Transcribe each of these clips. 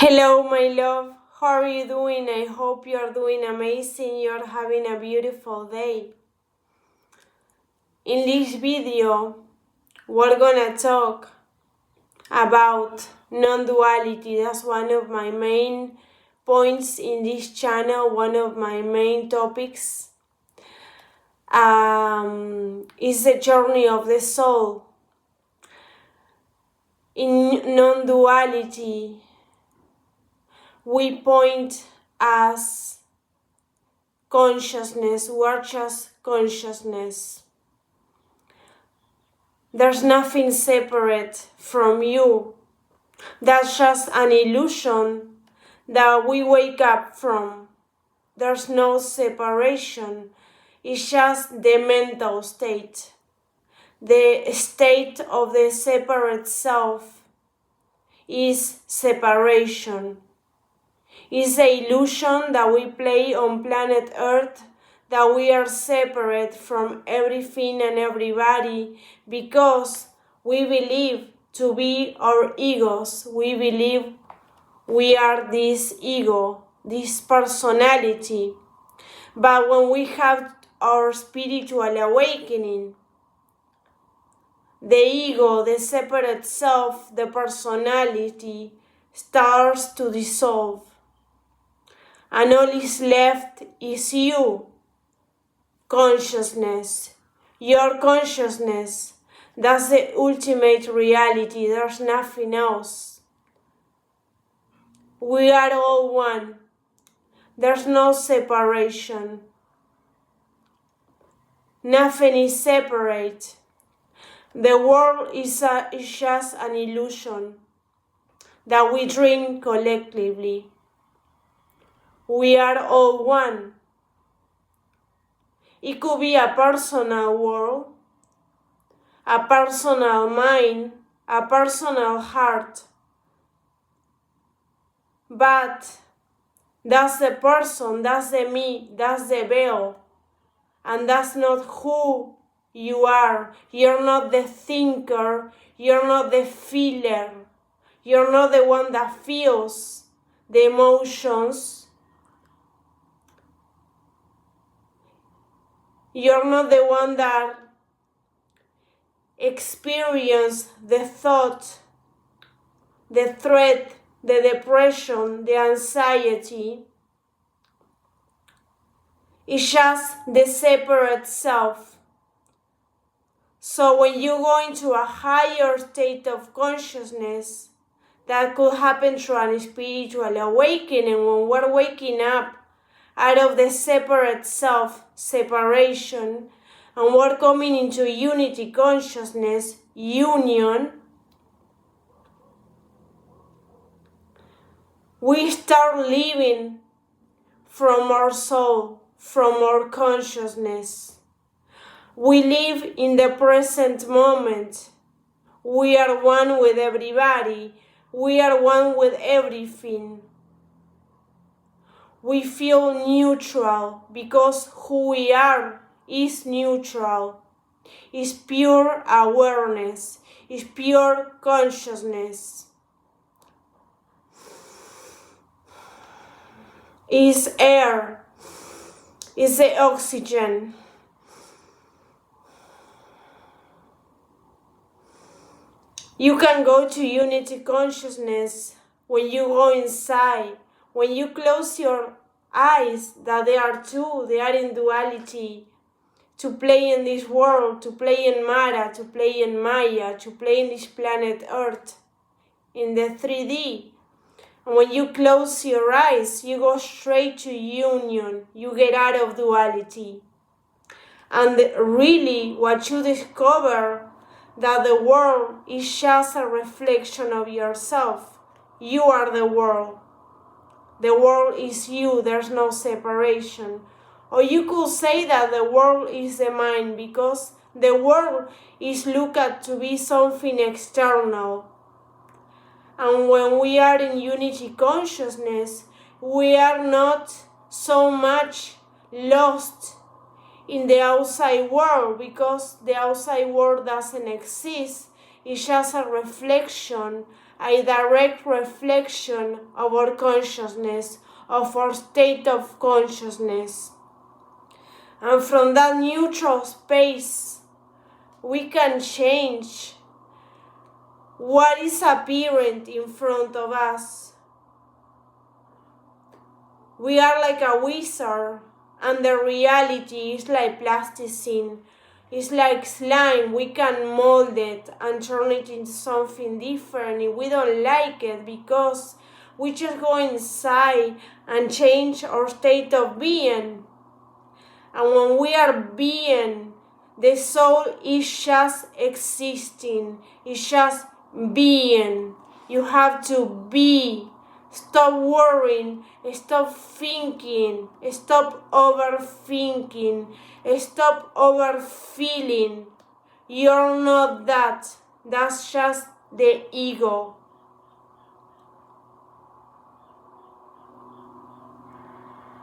Hello, my love. How are you doing? I hope you're doing amazing. You're having a beautiful day. In this video, we're gonna talk about non-duality. That's one of my main points in this channel, one of my main topics. Is the journey of the soul. In non-duality, we point as consciousness, we're just consciousness. There's nothing separate from you. That's just an illusion that we wake up from. There's no separation. It's just the mental state. The state of the separate self is separation. It's the illusion that we play on planet Earth that we are separate from everything and everybody because we believe to be our egos. We believe we are this ego, this personality. But when we have our spiritual awakening, the ego, the separate self, the personality starts to dissolve. And all is left is you, consciousness, your consciousness. That's the ultimate reality. There's nothing else. We are all one. There's no separation. Nothing is separate. The world is just an illusion that we dream collectively. We are all one. It could be a personal world, a personal mind, a personal heart. But that's the person, that's the me, that's the veil. And that's not who you are. You're not the thinker, you're not the feeler. You're not the one that feels the emotions. You're not the one that experiences the thought, the threat, the depression, the anxiety. It's just the separate self. So when you go into a higher state of consciousness, that could happen through a spiritual awakening when we're waking up out of the separate self, separation, and we're coming into unity consciousness, union. We start living from our soul, from our consciousness. We live in the present moment. We are one with everybody. We are one with everything. We feel neutral because who we are is neutral. It's pure awareness. It's pure consciousness. It's air. It's the oxygen. You can go to unity consciousness when you go inside. When you close your eyes, that they are two, they are in duality. To play in this world, to play in Mara, to play in Maya, to play in this planet Earth, in the 3D. And when you close your eyes, you go straight to union. You get out of duality. And really, what you discover, that the world is just a reflection of yourself. You are the world. The world is you. There's no separation. Or you could say that the world is the mind, because the world is looked at to be something external. And when we are in unity consciousness, we are not so much lost in the outside world, because the outside world doesn't exist. It's just a reflection, a direct reflection of our consciousness, of our state of consciousness. And from that neutral space, we can change what is apparent in front of us. We are like a wizard, and the reality is like plasticine. It's like slime. We can mold it and turn it into something different if we don't like it, because we just go inside and change our state of being. And when we are being, the soul is just existing. It's just being. You have to be. Stop worrying. Stop thinking. Stop overthinking. Stop overfeeling. You're not that. That's just the ego.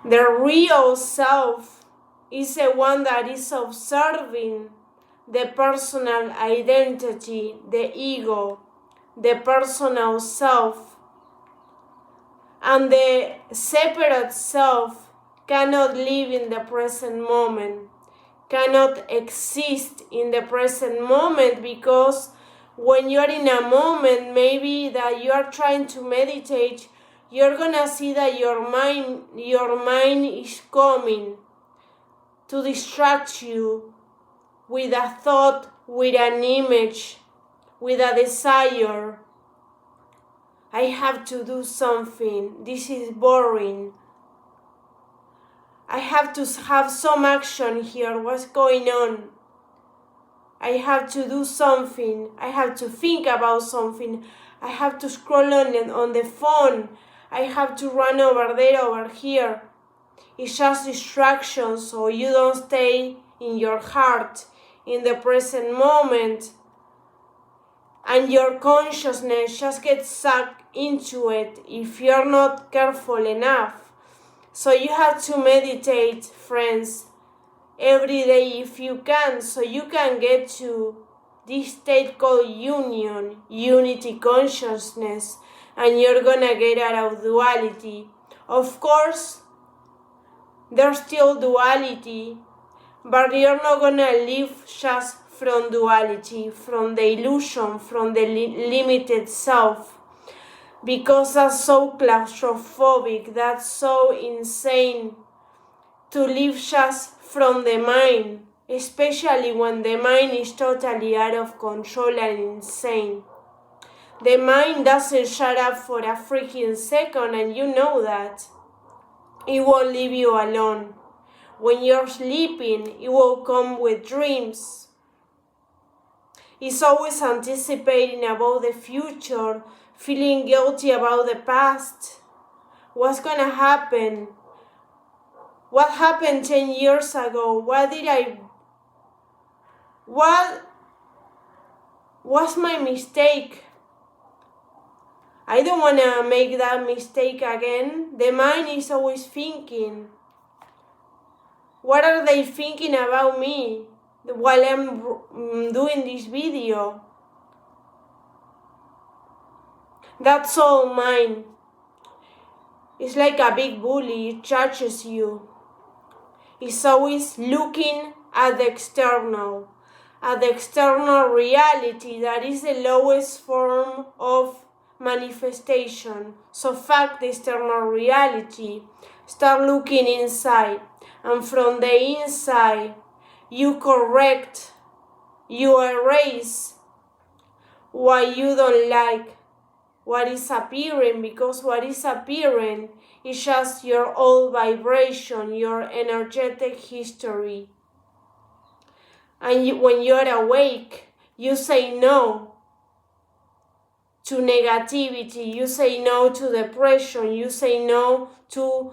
The real self is the one that is observing the personal identity, the ego, the personal self. And the separate self cannot live in the present moment, cannot exist in the present moment, because when you're in a moment maybe that you are trying to meditate, you're gonna see that your mind is coming to distract you with a thought, with an image, with a desire. I have to do something. This is boring. I have to have some action here. What's going on? I have to do something. I have to think about something. I have to scroll on the phone. I have to run over there, over here. It's just distraction, so you don't stay in your heart, in the present moment. And your consciousness just gets sucked into it if you're not careful enough. So you have to meditate, friends, every day if you can, so you can get to this state called union, unity consciousness, and you're gonna get out of duality. Of course, there's still duality, but you're not gonna live just from duality, from the illusion, from the limited self, because that's so claustrophobic, that's so insane to live just from the mind, especially when the mind is totally out of control and insane. The mind doesn't shut up for a freaking second, and you know that. It won't leave you alone. When you're sleeping, it will come with dreams. It's always anticipating about the future, feeling guilty about the past. What's gonna happen? What happened 10 years ago? What was my mistake? I don't want to make that mistake again. The mind is always thinking. What are they thinking about me while I'm doing this video? That's all mind. It's like a big bully. It judges you. It's always looking at the external reality that is the lowest form of manifestation. So fuck the external reality. Start looking inside, and from the inside you correct, you erase what you don't like, what is appearing, because what is appearing is just your old vibration, your energetic history. And when you're awake, you say no to negativity, you say no to depression, you say no to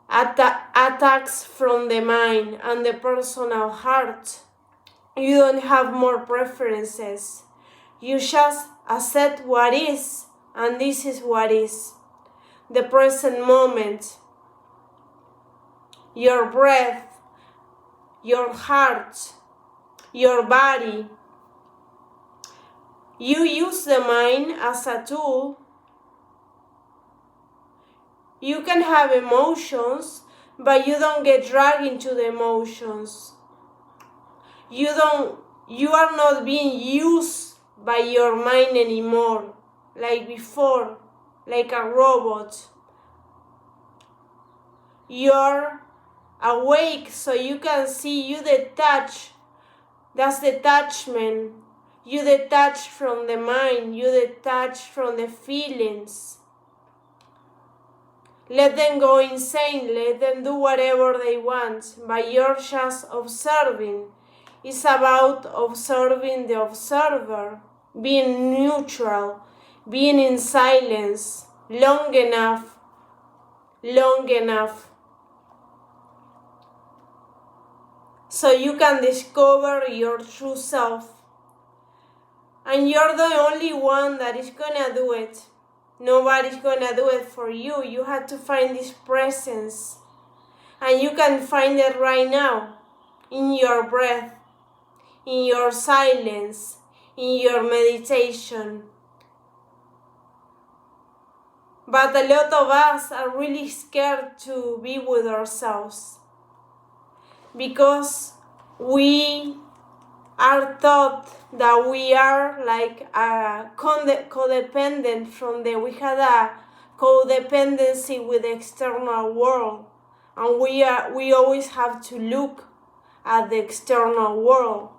attacks from the mind and the personal heart. You don't have more preferences. You just accept what is, and this is what is. The present moment, your breath, your heart, your body. You use the mind as a tool. You can have emotions, but you don't get dragged into the emotions. You are not being used by your mind anymore, like before, like a robot. You're awake so you can see, you detach. That's detachment. You detach from the mind, you detach from the feelings. Let them go insane, let them do whatever they want, but you're just observing. It's about observing the observer, being neutral, being in silence, long enough, so you can discover your true self. And you're the only one that is gonna do it. Nobody's gonna do it for you. You have to find this presence. And you can find it right now, in your breath, in your silence, in your meditation. But a lot of us are really scared to be with ourselves because we are taught that we are like a codependent we had a codependency with the external world, and we always have to look at the external world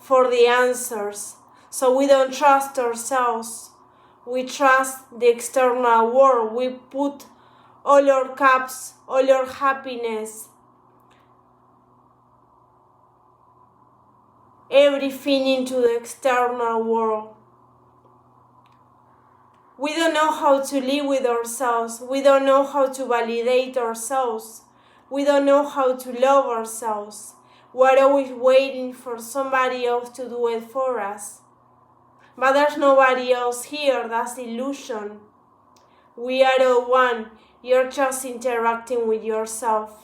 for the answers. So we don't trust ourselves. We trust the external world. We put all our cups, all our happiness, everything into the external world. We don't know how to live with ourselves. We don't know how to validate ourselves. We don't know how to love ourselves. We're always waiting for somebody else to do it for us. But there's nobody else here. That's illusion. We are all one. You're just interacting with yourself.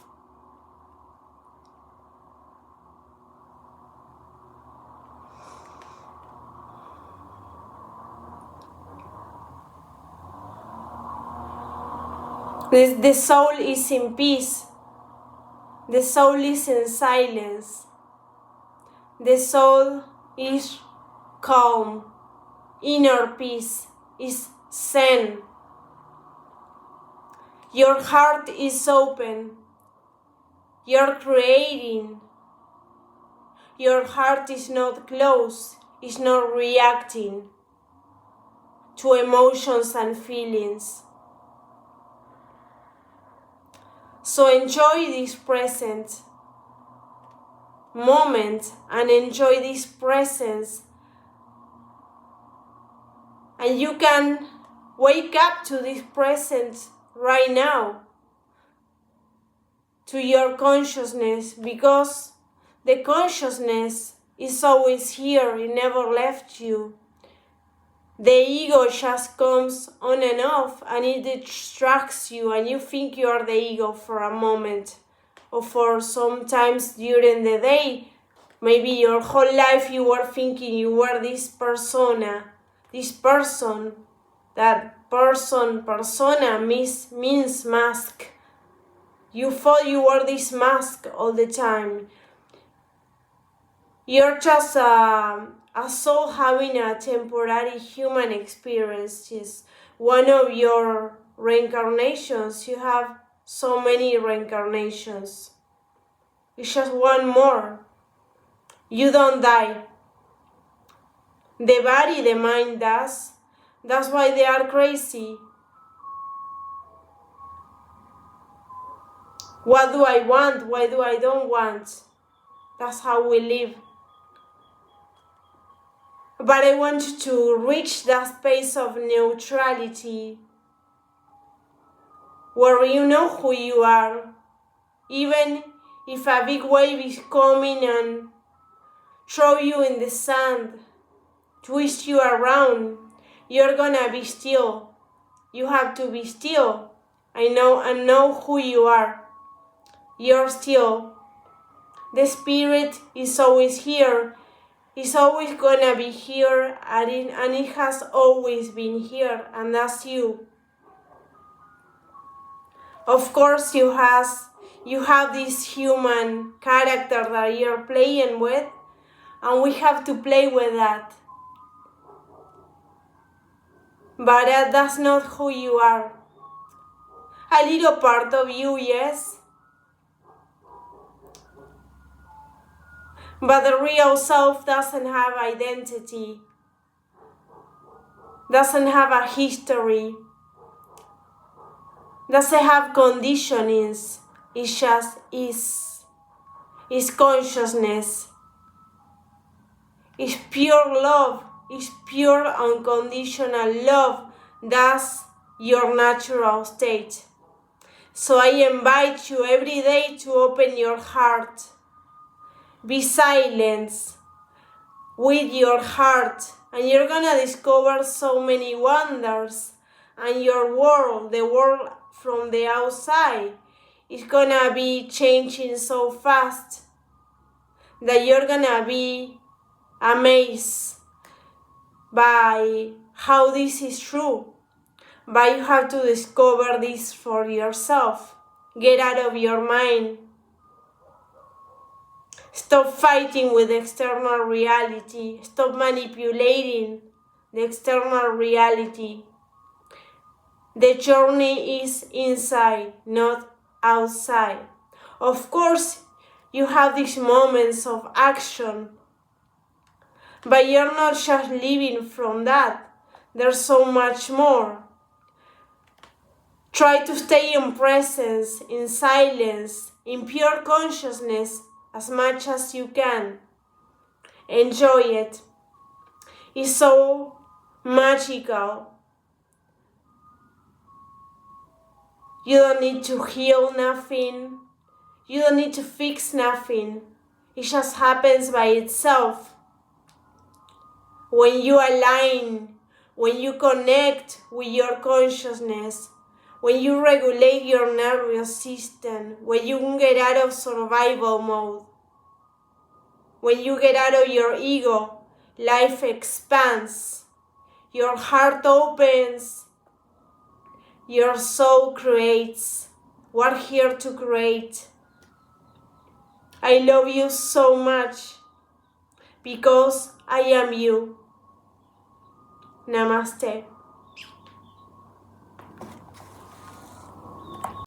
The soul is in peace. The soul is in silence. The soul is calm. Inner peace is zen. Your heart is open. You're creating. Your heart is not closed. It's not reacting to emotions and feelings. So enjoy this present moment and enjoy this presence. And you can wake up to this present right now, to your consciousness, because the consciousness is always here. It never left you. The ego just comes on and off, and it distracts you, and you think you are the ego for a moment, or for sometimes during the day. Maybe your whole life you were thinking you were this persona, this person. That persona means mask. You thought you were this mask all the time. You're just a soul having a temporary human experience. It's one of your reincarnations. You have so many reincarnations. It's just one more. You don't die. The body, the mind does. That's why they are crazy. What do I want? Why do I don't want? That's how we live. But I want you to reach that space of neutrality where you know who you are. Even if a big wave is coming and throw you in the sand, twist you around, you're gonna be still. You have to be still. I know who you are. You're still. The spirit is always here. It's always gonna be here, and it has always been here, and that's you. Of course, you have this human character that you're playing with, and we have to play with that. But that's not who you are. A little part of you, yes, but the real self doesn't have identity, doesn't have a history, doesn't have conditionings. It just is. It's consciousness. It's pure love. It's pure unconditional love. That's your natural state. So I invite you every day to open your heart. Be silent with your heart, and you're gonna discover so many wonders. And your world, the world from the outside, is gonna be changing so fast that you're gonna be amazed by how this is true. But you have to discover this for yourself. Get out of your mind. Stop fighting with external reality. Stop manipulating the external reality. The journey is inside, not outside. Of course, you have these moments of action, but you're not just living from that. There's so much more. Try to stay in presence, in silence, in pure consciousness as much as you can. Enjoy it. It's so magical. You don't need to heal nothing. You don't need to fix nothing. It just happens by itself. When you align, when you connect with your consciousness, when you regulate your nervous system, when you get out of survival mode, when you get out of your ego, life expands, your heart opens, your soul creates. We're here to create. I love you so much because I am you. Namaste.